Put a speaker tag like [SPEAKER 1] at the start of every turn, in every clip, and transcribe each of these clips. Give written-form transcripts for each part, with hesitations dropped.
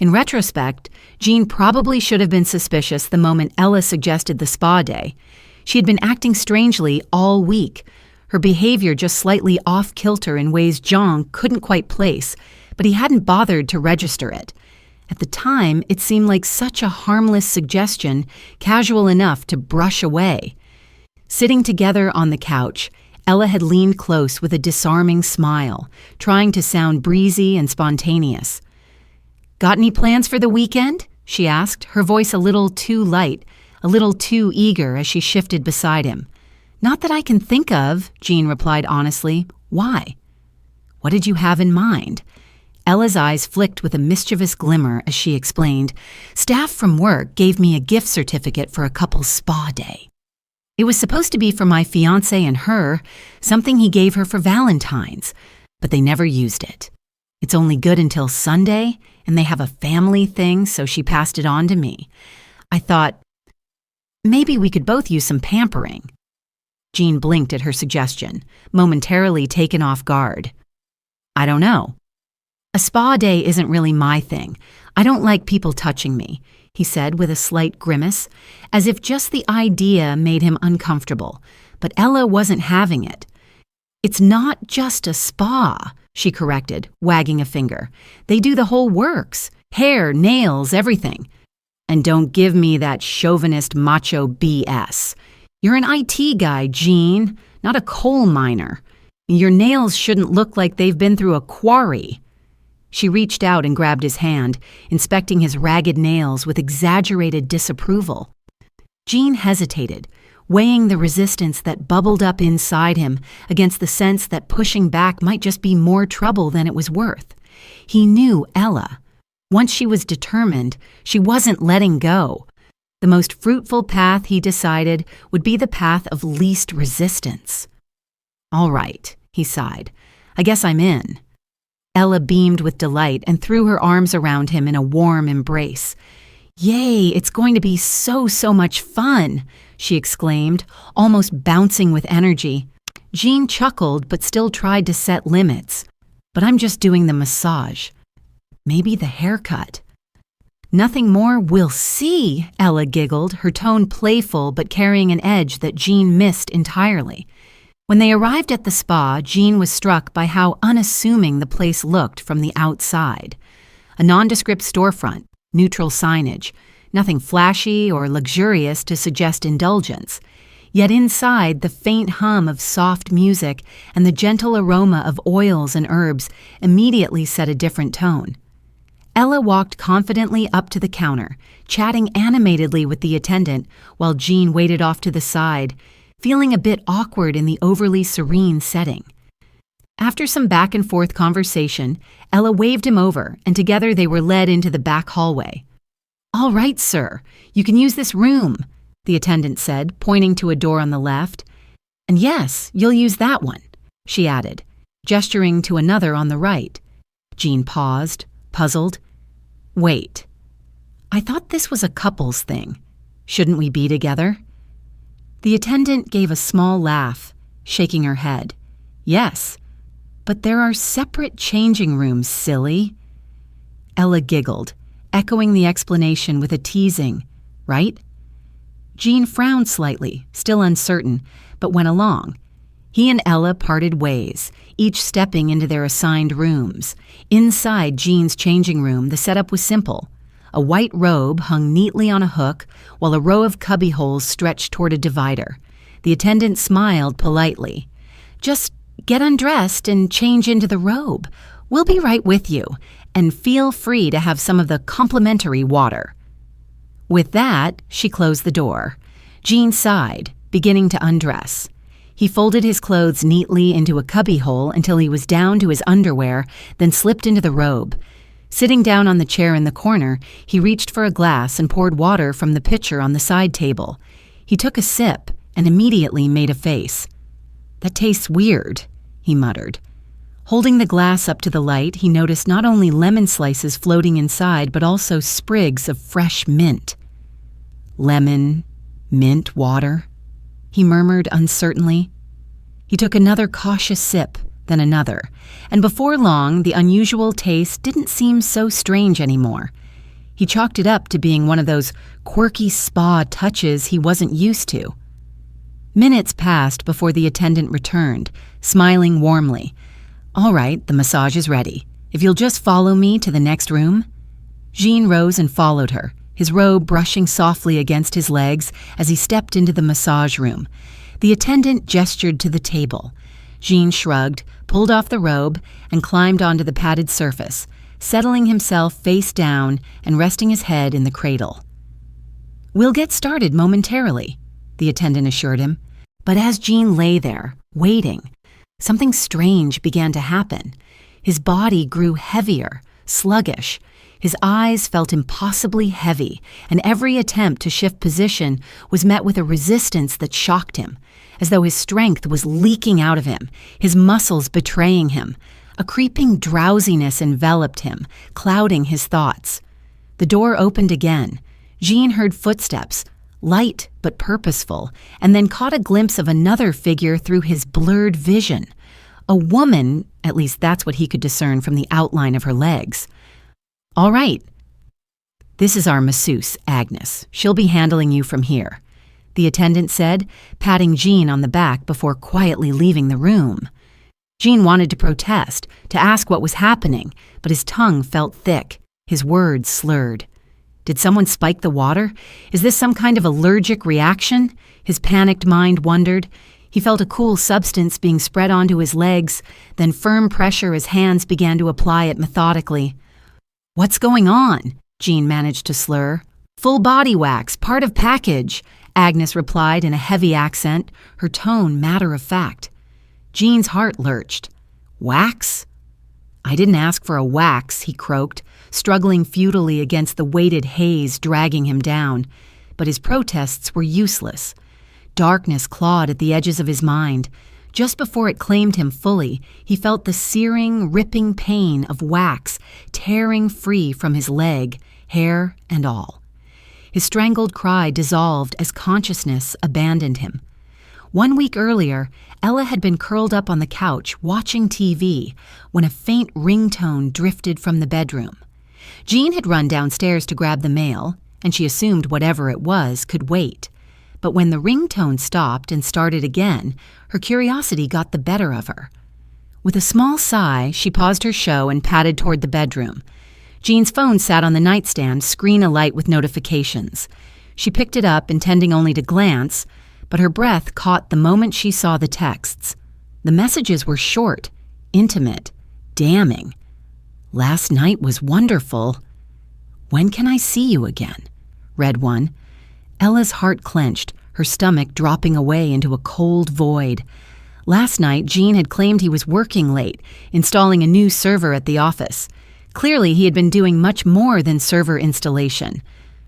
[SPEAKER 1] In retrospect, Jean probably should have been suspicious the moment Ella suggested the spa day. She had been acting strangely all week, her behavior just slightly off-kilter in ways Jean couldn't quite place, but he hadn't bothered to register it. At the time, it seemed like such a harmless suggestion, casual enough to brush away. Sitting together on the couch, Ella had leaned close with a disarming smile, trying to sound breezy and spontaneous. "Got any plans for the weekend?" she asked, her voice a little too light, a little too eager as she shifted beside him. "Not that I can think of," Jean replied honestly. "Why?" "What did you have in mind?" Ella's eyes flicked with a mischievous glimmer as she explained, "Staff from work gave me a gift certificate for a couple's spa day. It was supposed to be for my fiancé and her, something he gave her for Valentine's, but they never used it. It's only good until Sunday, and they have a family thing, so she passed it on to me. I thought, maybe we could both use some pampering." Jean blinked at her suggestion, momentarily taken off guard. "I don't know. A spa day isn't really my thing. I don't like people touching me," he said with a slight grimace, as if just the idea made him uncomfortable. But Ella wasn't having it. "It's not just a spa," she corrected, wagging a finger. "They do the whole works. Hair, nails, everything. And don't give me that chauvinist macho BS. You're an IT guy, Jean, not a coal miner. Your nails shouldn't look like they've been through a quarry." She reached out and grabbed his hand, inspecting his ragged nails with exaggerated disapproval. Jean hesitated, weighing the resistance that bubbled up inside him against the sense that pushing back might just be more trouble than it was worth. He knew Ella. Once she was determined, she wasn't letting go. The most fruitful path, he decided, would be the path of least resistance. "All right," he sighed. "I guess I'm in." Ella beamed with delight and threw her arms around him in a warm embrace. "Yay, it's going to be so much fun," she exclaimed, almost bouncing with energy. Jean chuckled but still tried to set limits. "But I'm just doing the massage. Maybe the haircut." "Nothing more? We'll see," Ella giggled, her tone playful but carrying an edge that Jean missed entirely. When they arrived at the spa, Jean was struck by how unassuming the place looked from the outside. A nondescript storefront, neutral signage, nothing flashy or luxurious to suggest indulgence. Yet inside, the faint hum of soft music and the gentle aroma of oils and herbs immediately set a different tone. Ella walked confidently up to the counter, chatting animatedly with the attendant while Jean waited off to the side, feeling a bit awkward in the overly serene setting. After some back-and-forth conversation, Ella waved him over, and together they were led into the back hallway. "All right, sir, you can use this room," the attendant said, pointing to a door on the left. "And yes, you'll use that one," she added, gesturing to another on the right. Jean paused, puzzled. "Wait, I thought this was a couples thing. Shouldn't we be together?" The attendant gave a small laugh, shaking her head. "Yes, but there are separate changing rooms, silly." Ella giggled, echoing the explanation with a teasing, "Right?" Jean frowned slightly, still uncertain, but went along. He and Ella parted ways, each stepping into their assigned rooms. Inside Jean's changing room, the setup was simple. A white robe hung neatly on a hook, while a row of cubbyholes stretched toward a divider. The attendant smiled politely. "Just get undressed and change into the robe. We'll be right with you, and feel free to have some of the complimentary water." With that, she closed the door. Jean sighed, beginning to undress. He folded his clothes neatly into a cubbyhole until he was down to his underwear, then slipped into the robe. Sitting down on the chair in the corner, he reached for a glass and poured water from the pitcher on the side table. He took a sip and immediately made a face. "That tastes weird," he muttered. Holding the glass up to the light, he noticed not only lemon slices floating inside, but also sprigs of fresh mint. "Lemon, mint water," he murmured uncertainly. He took another cautious sip, then another, and before long the unusual taste didn't seem so strange anymore. He chalked it up to being one of those quirky spa touches he wasn't used to. Minutes passed before the attendant returned, smiling warmly. "All right, the massage is ready. If you'll just follow me to the next room." Jean rose and followed her, his robe brushing softly against his legs as he stepped into the massage room. The attendant gestured to the table. Jean shrugged, pulled off the robe, and climbed onto the padded surface, settling himself face down and resting his head in the cradle. "We'll get started momentarily," the attendant assured him. But as Jean lay there, waiting, something strange began to happen. His body grew heavier, sluggish. His eyes felt impossibly heavy, and every attempt to shift position was met with a resistance that shocked him, as though his strength was leaking out of him, his muscles betraying him. A creeping drowsiness enveloped him, clouding his thoughts. The door opened again. Jean heard footsteps, light but purposeful, and then caught a glimpse of another figure through his blurred vision. A woman, at least that's what he could discern from the outline of her legs. "All right. This is our masseuse, Agnes. She'll be handling you from here," the attendant said, patting Jean on the back before quietly leaving the room. Jean wanted to protest, to ask what was happening, but his tongue felt thick, his words slurred. Did someone spike the water? Is this some kind of allergic reaction? His panicked mind wondered. He felt a cool substance being spread onto his legs, then firm pressure as hands began to apply it methodically. "What's going on?" Jean managed to slur. "Full body wax, part of package," Agnes replied in a heavy accent, her tone matter-of-fact. Jean's heart lurched. "Wax?" "I didn't ask for a wax," he croaked, struggling futilely against the weighted haze dragging him down. But his protests were useless. Darkness clawed at the edges of his mind. Just before it claimed him fully, he felt the searing, ripping pain of wax tearing free from his leg, hair and all. His strangled cry dissolved as consciousness abandoned him. 1 week earlier, Ella had been curled up on the couch watching TV when a faint ringtone drifted from the bedroom. Jean had run downstairs to grab the mail, and she assumed whatever it was could wait. But when the ringtone stopped and started again, her curiosity got the better of her. With a small sigh, she paused her show and padded toward the bedroom. Jean's phone sat on the nightstand, screen alight with notifications. She picked it up, intending only to glance, but her breath caught the moment she saw the texts. The messages were short, intimate, damning. "Last night was wonderful. When can I see you again?" read one. Ella's heart clenched, her stomach dropping away into a cold void. Last night, Jean had claimed he was working late, installing a new server at the office. Clearly, he had been doing much more than server installation.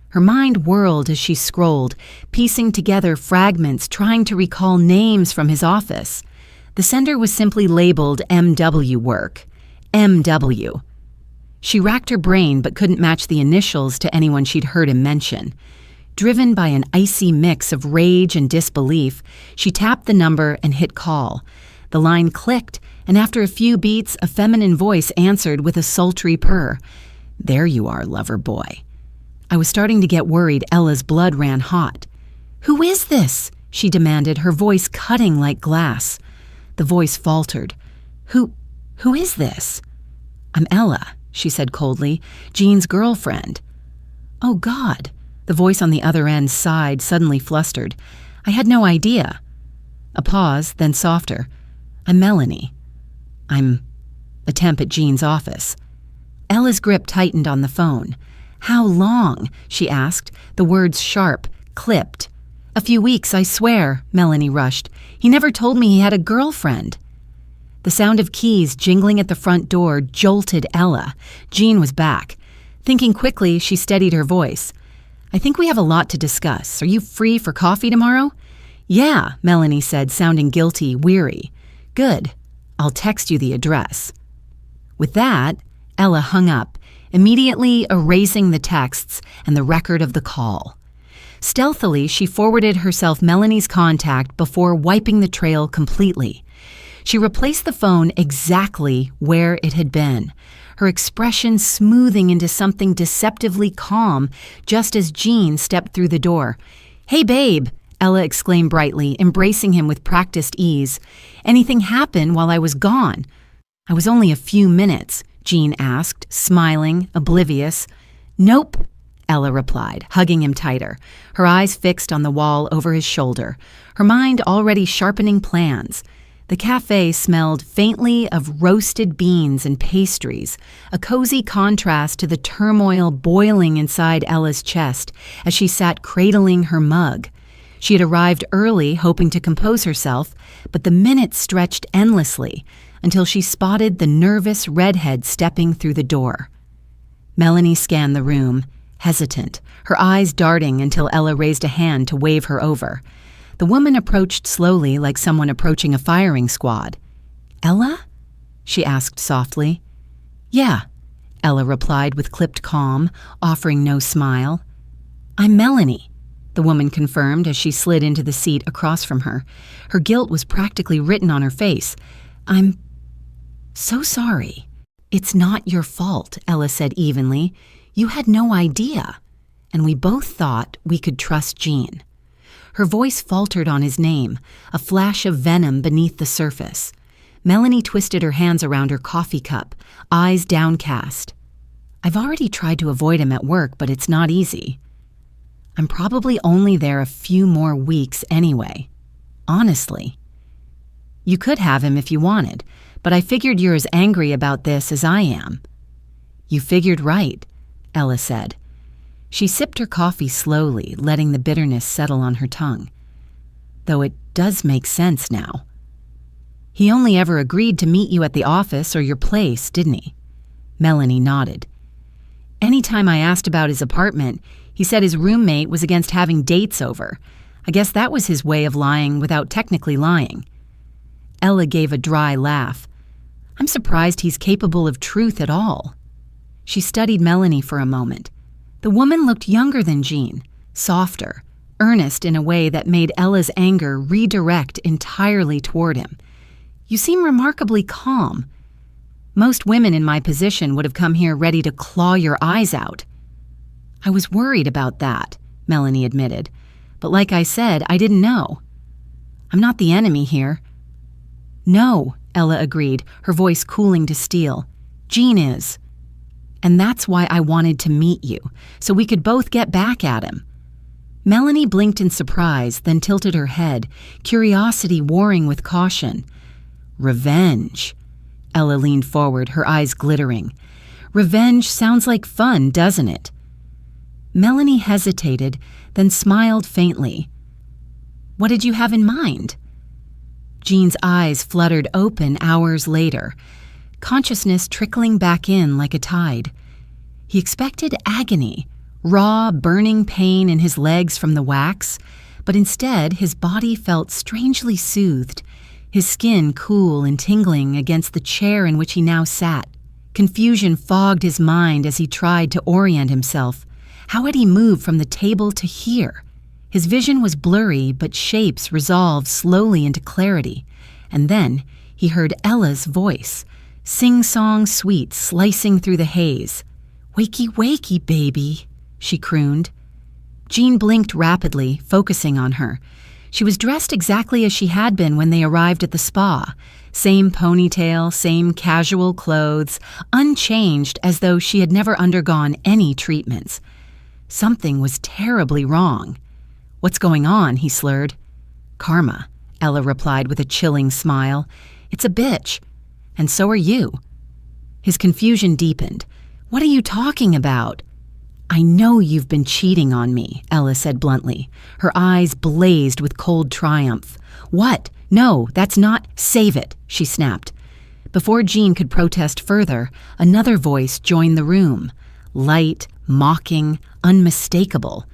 [SPEAKER 1] Her mind whirled as she scrolled, piecing together fragments, trying to recall names from his office. The sender was simply labeled MW work. MW. She racked her brain but couldn't match the initials to anyone she'd heard him mention. Driven by an icy mix of rage and disbelief, she tapped the number and hit call. The line clicked, and after a few beats, a feminine voice answered with a sultry purr. "There you are, lover boy." I was starting to get worried. Ella's blood ran hot. "Who is this?" she demanded, her voice cutting like glass. The voice faltered. Who is this?" "I'm Ella," she said coldly, "Jean's girlfriend." "Oh, God." The voice on the other end sighed, suddenly flustered. "I had no idea." A pause, then softer. "I'm Melanie. I'm a temp at Jean's office." Ella's grip tightened on the phone. "How long?" she asked, the words sharp, clipped. "A few weeks, I swear," Melanie rushed. "He never told me he had a girlfriend." The sound of keys jingling at the front door jolted Ella. Jean was back. Thinking quickly, she steadied her voice. "I think we have a lot to discuss. Are you free for coffee tomorrow?" "Yeah," Melanie said, sounding guilty, weary. "Good. I'll text you the address." With that, Ella hung up, immediately erasing the texts and the record of the call. Stealthily, she forwarded herself Melanie's contact before wiping the trail completely. She replaced the phone exactly where it had been. her expression smoothing into something deceptively calm just as Jean stepped through the door. "Hey, babe," Ella exclaimed brightly, embracing him with practiced ease. "Anything happen while I was gone?" "I was only a few minutes," Jean asked, smiling, oblivious. "Nope," Ella replied, hugging him tighter, her eyes fixed on the wall over his shoulder, her mind already sharpening plans. The cafe smelled faintly of roasted beans and pastries, a cozy contrast to the turmoil boiling inside Ella's chest as she sat cradling her mug. She had arrived early, hoping to compose herself, but the minutes stretched endlessly until she spotted the nervous redhead stepping through the door. Melanie scanned the room, hesitant, her eyes darting until Ella raised a hand to wave her over. The woman approached slowly like someone approaching a firing squad. "Ella?" she asked softly. "Yeah," Ella replied with clipped calm, offering no smile. "I'm Melanie," the woman confirmed as she slid into the seat across from her. Her guilt was practically written on her face. "I'm so sorry." "It's not your fault," Ella said evenly. "You had no idea, and we both thought we could trust Jean." Her voice faltered on his name, a flash of venom beneath the surface. Melanie twisted her hands around her coffee cup, eyes downcast. "I've already tried to avoid him at work, but it's not easy. I'm probably only there a few more weeks anyway. Honestly. You could have him if you wanted, but I figured you're as angry about this as I am." "You figured right," Ella said. She sipped her coffee slowly, letting the bitterness settle on her tongue. "Though it does make sense now. He only ever agreed to meet you at the office or your place, didn't he?" Melanie nodded. "Anytime I asked about his apartment, he said his roommate was against having dates over. I guess that was his way of lying without technically lying." Ella gave a dry laugh. "I'm surprised he's capable of truth at all." She studied Melanie for a moment. The woman looked younger than Jean, softer, earnest in a way that made Ella's anger redirect entirely toward him. "You seem remarkably calm. Most women in my position would have come here ready to claw your eyes out." "I was worried about that," Melanie admitted. "But like I said, I didn't know. I'm not the enemy here." "No," Ella agreed, her voice cooling to steel. "Jean is. And that's why I wanted to meet you, so we could both get back at him." Melanie blinked in surprise, then tilted her head, curiosity warring with caution. "Revenge." Ella leaned forward, her eyes glittering. "Revenge sounds like fun, doesn't it?" Melanie hesitated, then smiled faintly. "What did you have in mind?" Jean's eyes fluttered open hours later, consciousness trickling back in like a tide. He expected agony, raw, burning pain in his legs from the wax, but instead his body felt strangely soothed, his skin cool and tingling against the chair in which he now sat. Confusion fogged his mind as he tried to orient himself. How had he moved from the table to here? His vision was blurry, but shapes resolved slowly into clarity. And then he heard Ella's voice, sing-song sweet, slicing through the haze. "Wakey, wakey, baby," she crooned. Jean blinked rapidly, focusing on her. She was dressed exactly as she had been when they arrived at the spa. Same ponytail, same casual clothes, unchanged as though she had never undergone any treatments. Something was terribly wrong. "What's going on?" he slurred. "Karma," Ella replied with a chilling smile. "It's a bitch. And so are you." His confusion deepened. "What are you talking about?" "I know you've been cheating on me," Ella said bluntly. Her eyes blazed with cold triumph. "What? No, that's not—" "Save it," she snapped. Before Jean could protest further, another voice joined the room. Light, mocking, unmistakable.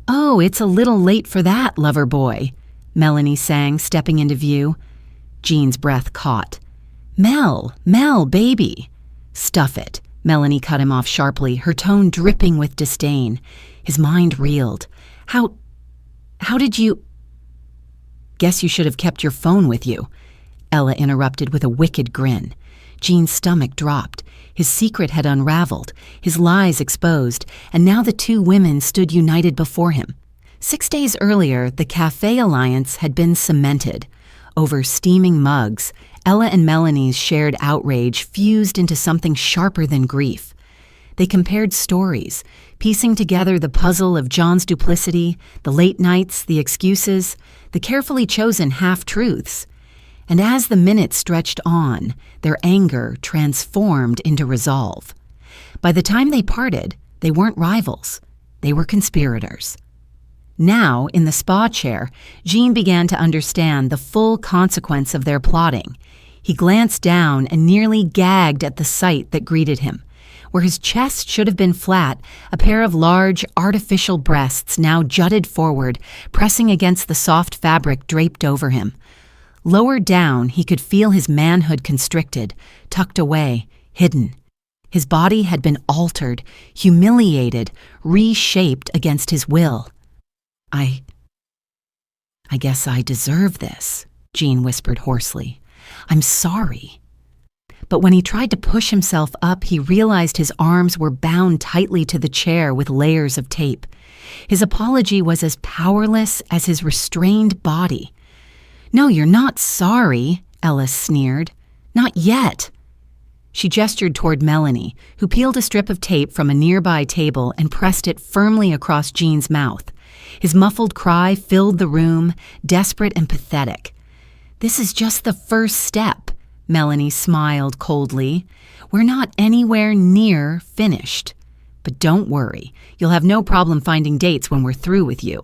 [SPEAKER 1] "Oh, it's a little late for that, lover boy," Melanie sang, stepping into view. Jean's breath caught. Mel, baby." "Stuff it," Melanie cut him off sharply, her tone dripping with disdain. His mind reeled. How did you—" "Guess you should have kept your phone with you," Ella interrupted with a wicked grin. Jean's stomach dropped. His secret had unraveled, his lies exposed, and now the two women stood united before him. 6 days earlier, the cafe alliance had been cemented. Over steaming mugs, Ella and Melanie's shared outrage fused into something sharper than grief. They compared stories, piecing together the puzzle of John's duplicity, the late nights, the excuses, the carefully chosen half-truths. And as the minutes stretched on, their anger transformed into resolve. By the time they parted, they weren't rivals. They were conspirators. Now, in the spa chair, Jean began to understand the full consequence of their plotting. He glanced down and nearly gagged at the sight that greeted him. Where his chest should have been flat, a pair of large, artificial breasts now jutted forward, pressing against the soft fabric draped over him. Lower down, he could feel his manhood constricted, tucked away, hidden. His body had been altered, humiliated, reshaped against his will. I guess I deserve this, Jean whispered hoarsely. I'm sorry. But when he tried to push himself up, he realized his arms were bound tightly to the chair with layers of tape. His apology was as powerless as his restrained body. No, you're not sorry, Ella sneered. Not yet. She gestured toward Melanie, who peeled a strip of tape from a nearby table and pressed it firmly across Jean's mouth. His muffled cry filled the room, desperate and pathetic. This is just the first step, Melanie smiled coldly. We're not anywhere near finished. But don't worry, you'll have no problem finding dates when we're through with you.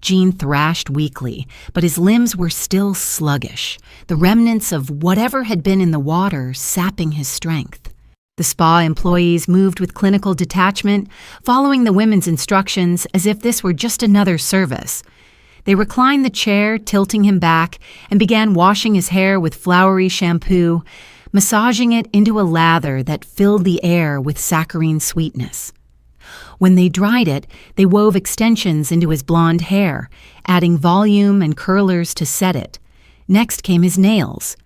[SPEAKER 1] Jean thrashed weakly, but his limbs were still sluggish, the remnants of whatever had been in the water sapping his strength. The spa employees moved with clinical detachment, following the women's instructions as if this were just another service. They reclined the chair, tilting him back, and began washing his hair with flowery shampoo, massaging it into a lather that filled the air with saccharine sweetness. When they dried it, they wove extensions into his blonde hair, adding volume and curlers to set it. Next came his nails.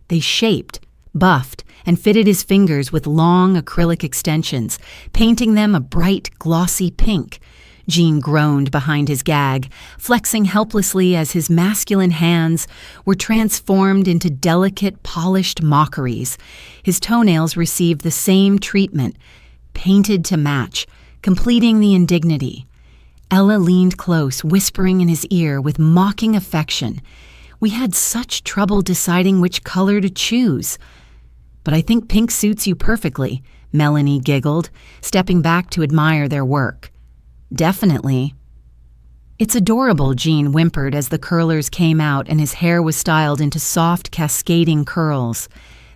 [SPEAKER 1] They shaped, buffed, and fitted his fingers with long acrylic extensions, painting them a bright, glossy pink. Jean groaned behind his gag, flexing helplessly as his masculine hands were transformed into delicate, polished mockeries. His toenails received the same treatment, painted to match, completing the indignity. Ella leaned close, whispering in his ear with mocking affection. We had such trouble deciding which color to choose. But I think pink suits you perfectly, Melanie giggled, stepping back to admire their work. Definitely. It's adorable, Jean whimpered as the curlers came out and his hair was styled into soft, cascading curls.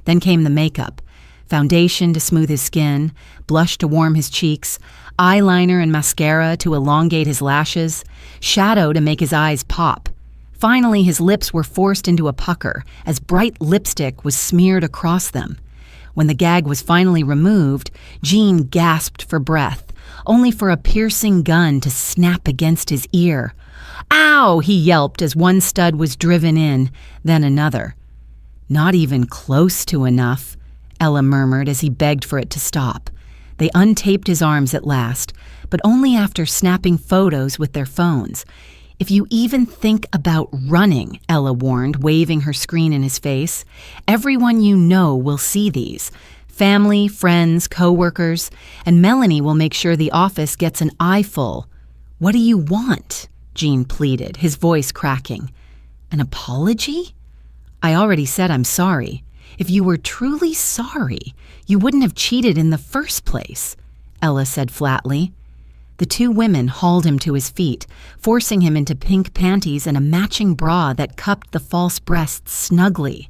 [SPEAKER 1] Then came the makeup. Foundation to smooth his skin, blush to warm his cheeks, eyeliner and mascara to elongate his lashes, shadow to make his eyes pop. Finally, his lips were forced into a pucker as bright lipstick was smeared across them. When the gag was finally removed, Jean gasped for breath, only for a piercing gun to snap against his ear. Ow! He yelped as one stud was driven in, then another. Not even close to enough, Ella murmured as he begged for it to stop. They untaped his arms at last, but only after snapping photos with their phones. If you even think about running, Ella warned, waving her screen in his face, everyone you know will see these. Family, friends, co-workers, and Melanie will make sure the office gets an eyeful. What do you want? Jean pleaded, his voice cracking. An apology? I already said I'm sorry. If you were truly sorry, you wouldn't have cheated in the first place, Ella said flatly. The two women hauled him to his feet, forcing him into pink panties and a matching bra that cupped the false breasts snugly.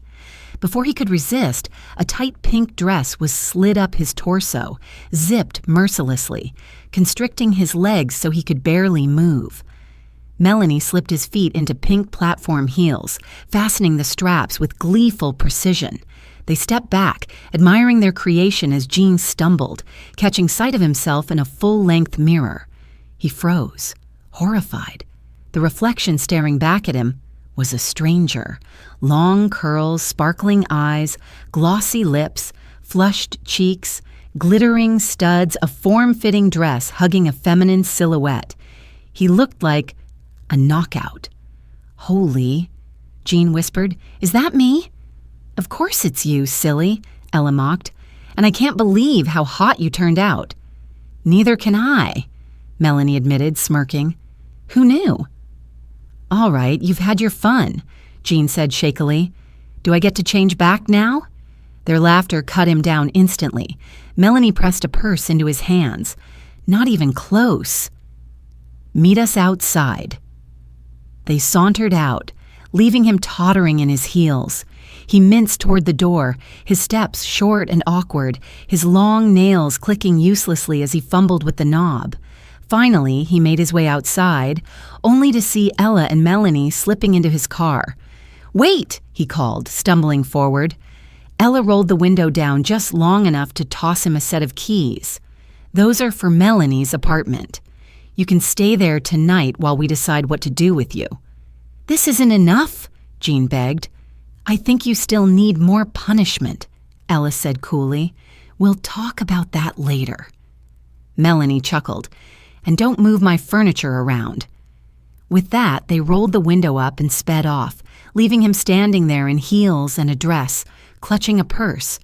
[SPEAKER 1] Before he could resist, a tight pink dress was slid up his torso, zipped mercilessly, constricting his legs so he could barely move. Melanie slipped his feet into pink platform heels, fastening the straps with gleeful precision. They stepped back, admiring their creation as Jean stumbled, catching sight of himself in a full-length mirror. He froze, horrified. The reflection staring back at him was a stranger. Long curls, sparkling eyes, glossy lips, flushed cheeks, glittering studs, a form-fitting dress hugging a feminine silhouette. He looked like a knockout. "Holy," Jean whispered. "Is that me?" "Of course it's you, silly," Ella mocked. "And I can't believe how hot you turned out." "Neither can I," Melanie admitted, smirking. "Who knew?" "All right, you've had your fun," Jean said shakily. "Do I get to change back now?" Their laughter cut him down instantly. Melanie pressed a purse into his hands. "Not even close." "Meet us outside." They sauntered out, leaving him tottering in his heels. He minced toward the door, his steps short and awkward, his long nails clicking uselessly as he fumbled with the knob. Finally, he made his way outside, only to see Ella and Melanie slipping into his car. "Wait!" he called, stumbling forward. Ella rolled the window down just long enough to toss him a set of keys. "Those are for Melanie's apartment. You can stay there tonight while we decide what to do with you." "This isn't enough," Jean begged. "I think you still need more punishment," Ella said coolly. "We'll talk about that later." Melanie chuckled. "And don't move my furniture around." With that, they rolled the window up and sped off, leaving him standing there in heels and a dress, clutching a purse.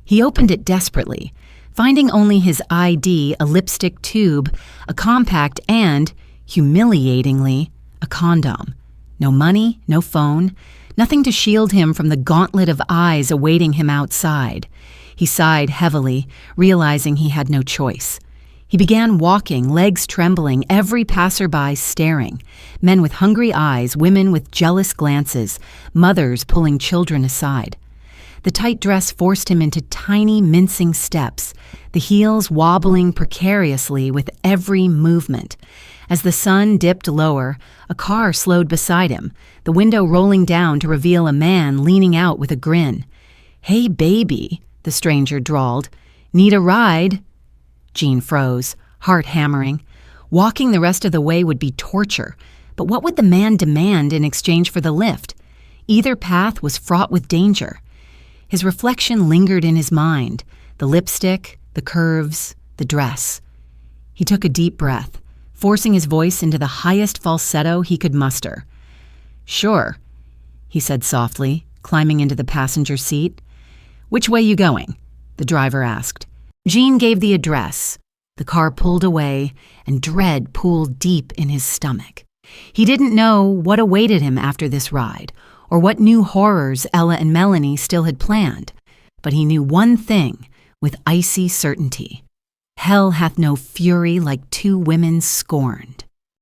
[SPEAKER 1] He opened it desperately, finding only his ID, a lipstick tube, a compact, and, humiliatingly, a condom. No money, no phone, nothing to shield him from the gauntlet of eyes awaiting him outside. He sighed heavily, realizing he had no choice. He began walking, legs trembling, every passerby staring. Men with hungry eyes, women with jealous glances, mothers pulling children aside. The tight dress forced him into tiny, mincing steps, the heels wobbling precariously with every movement. As the sun dipped lower, a car slowed beside him, the window rolling down to reveal a man leaning out with a grin. "Hey, baby," the stranger drawled. "Need a ride?" Jean froze, heart hammering. Walking the rest of the way would be torture, but what would the man demand in exchange for the lift? Either path was fraught with danger. His reflection lingered in his mind, the lipstick, the curves, the dress. He took a deep breath, forcing his voice into the highest falsetto he could muster. "Sure," he said softly, climbing into the passenger seat. "Which way you going?" the driver asked. Jean gave the address. The car pulled away, and dread pooled deep in his stomach. He didn't know what awaited him after this ride, or what new horrors Ella and Melanie still had planned, but he knew one thing with icy certainty. Hell hath no fury like two women scorned.